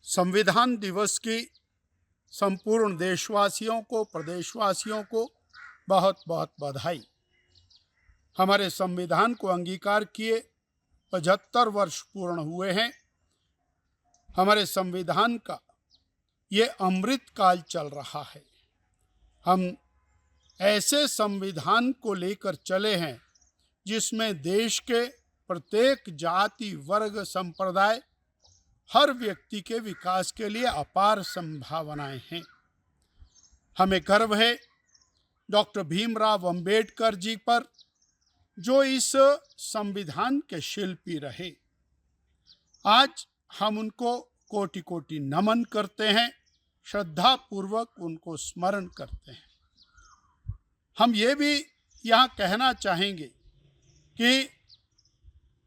संविधान दिवस की संपूर्ण देशवासियों को, प्रदेशवासियों को बहुत बहुत बधाई। हमारे संविधान को अंगीकार किए 75 वर्ष पूर्ण हुए हैं। हमारे संविधान का ये अमृत काल चल रहा है। हम ऐसे संविधान को लेकर चले हैं जिसमें देश के प्रत्येक जाति, वर्ग, संप्रदाय, हर व्यक्ति के विकास के लिए अपार संभावनाएं हैं। हमें गर्व है डॉक्टर भीमराव अंबेडकर जी पर, जो इस संविधान के शिल्पी रहे। आज हम उनको कोटि कोटि नमन करते हैं, श्रद्धापूर्वक उनको स्मरण करते हैं। हम ये भी यहाँ कहना चाहेंगे कि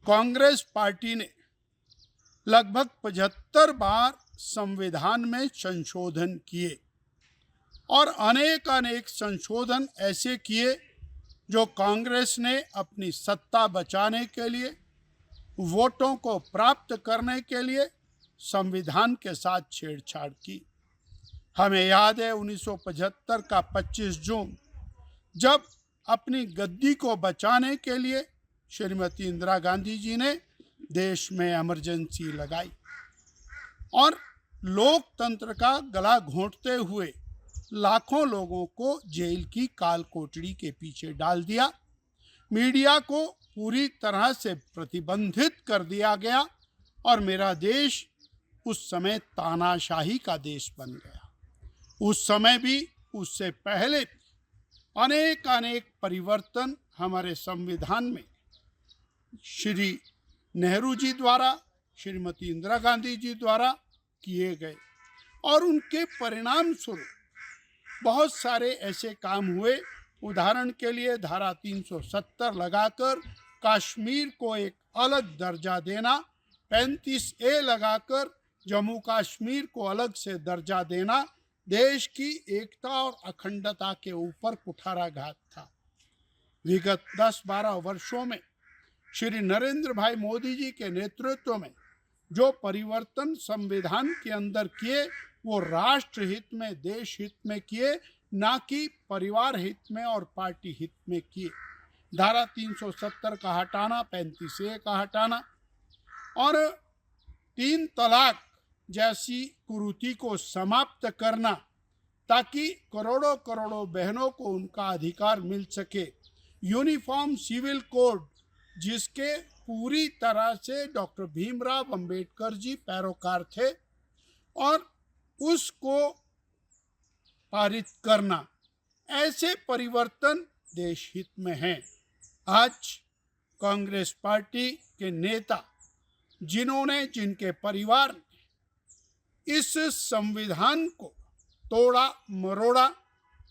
कांग्रेस पार्टी ने लगभग 75 बार संविधान में संशोधन किए और अनेक संशोधन ऐसे किए जो कांग्रेस ने अपनी सत्ता बचाने के लिए, वोटों को प्राप्त करने के लिए संविधान के साथ छेड़छाड़ की। हमें याद है 1975 का 25 जून, जब अपनी गद्दी को बचाने के लिए श्रीमती इंदिरा गांधी जी ने देश में इमरजेंसी लगाई और लोकतंत्र का गला घोंटते हुए लाखों लोगों को जेल की काल कोठरी के पीछे डाल दिया। मीडिया को पूरी तरह से प्रतिबंधित कर दिया गया और मेरा देश उस समय तानाशाही का देश बन गया। उस समय भी, उससे पहले भी अनेक परिवर्तन हमारे संविधान में श्री नेहरू जी द्वारा, श्रीमती इंदिरा गांधी जी द्वारा किए गए और उनके परिणाम स्वरूप बहुत सारे ऐसे काम हुए। उदाहरण के लिए धारा 370 लगाकर कश्मीर को एक अलग दर्जा देना, 35A लगाकर जम्मू कश्मीर को अलग से दर्जा देना देश की एकता और अखंडता के ऊपर कुठाराघात था। विगत 10-12 वर्षों में श्री नरेंद्र भाई मोदी जी के नेतृत्व में जो परिवर्तन संविधान के अंदर किए, वो राष्ट्र हित में, देश हित में किए, ना कि परिवार हित में और पार्टी हित में किए। धारा 370 का हटाना, 35A का हटाना और 3 तलाक जैसी कुरीति को समाप्त करना, ताकि करोड़ों करोड़ों बहनों को उनका अधिकार मिल सके। यूनिफॉर्म सिविल कोड, जिसके पूरी तरह से डॉक्टर भीमराव अंबेडकर जी पैरोकार थे, और उसको पारित करना, ऐसे परिवर्तन देश हित में हैं। आज कांग्रेस पार्टी के नेता, जिनके परिवार ने इस संविधान को तोड़ा मरोड़ा,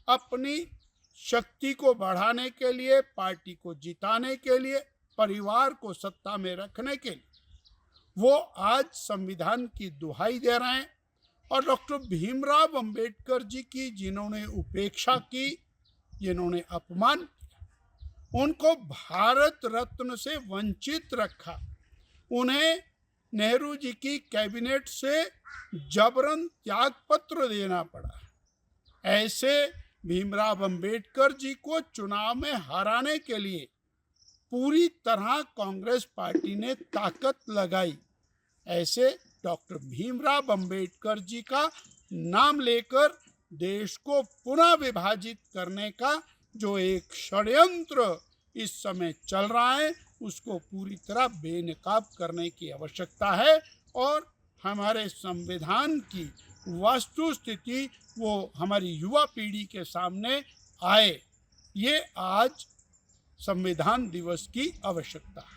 अपनी शक्ति को बढ़ाने के लिए, पार्टी को जिताने के लिए, परिवार को सत्ता में रखने के लिए, वो आज संविधान की दुहाई दे रहे हैं और डॉक्टर भीमराव अंबेडकर जी की जिन्होंने उपेक्षा की, जिन्होंने अपमान किया, उनको भारत रत्न से वंचित रखा, उन्हें नेहरू जी की कैबिनेट से जबरन त्याग पत्र देना पड़ा। ऐसे भीमराव अंबेडकर जी को चुनाव में हराने के लिए पूरी तरह कांग्रेस पार्टी ने ताकत लगाई। ऐसे डॉक्टर भीमराव अंबेडकर जी का नाम लेकर देश को पुनः विभाजित करने का जो एक षड्यंत्र इस समय चल रहा है, उसको पूरी तरह बेनकाब करने की आवश्यकता है और हमारे संविधान की वस्तुस्थिति वो हमारी युवा पीढ़ी के सामने आए। ये आज संविधान दिवस की आवश्यकता है।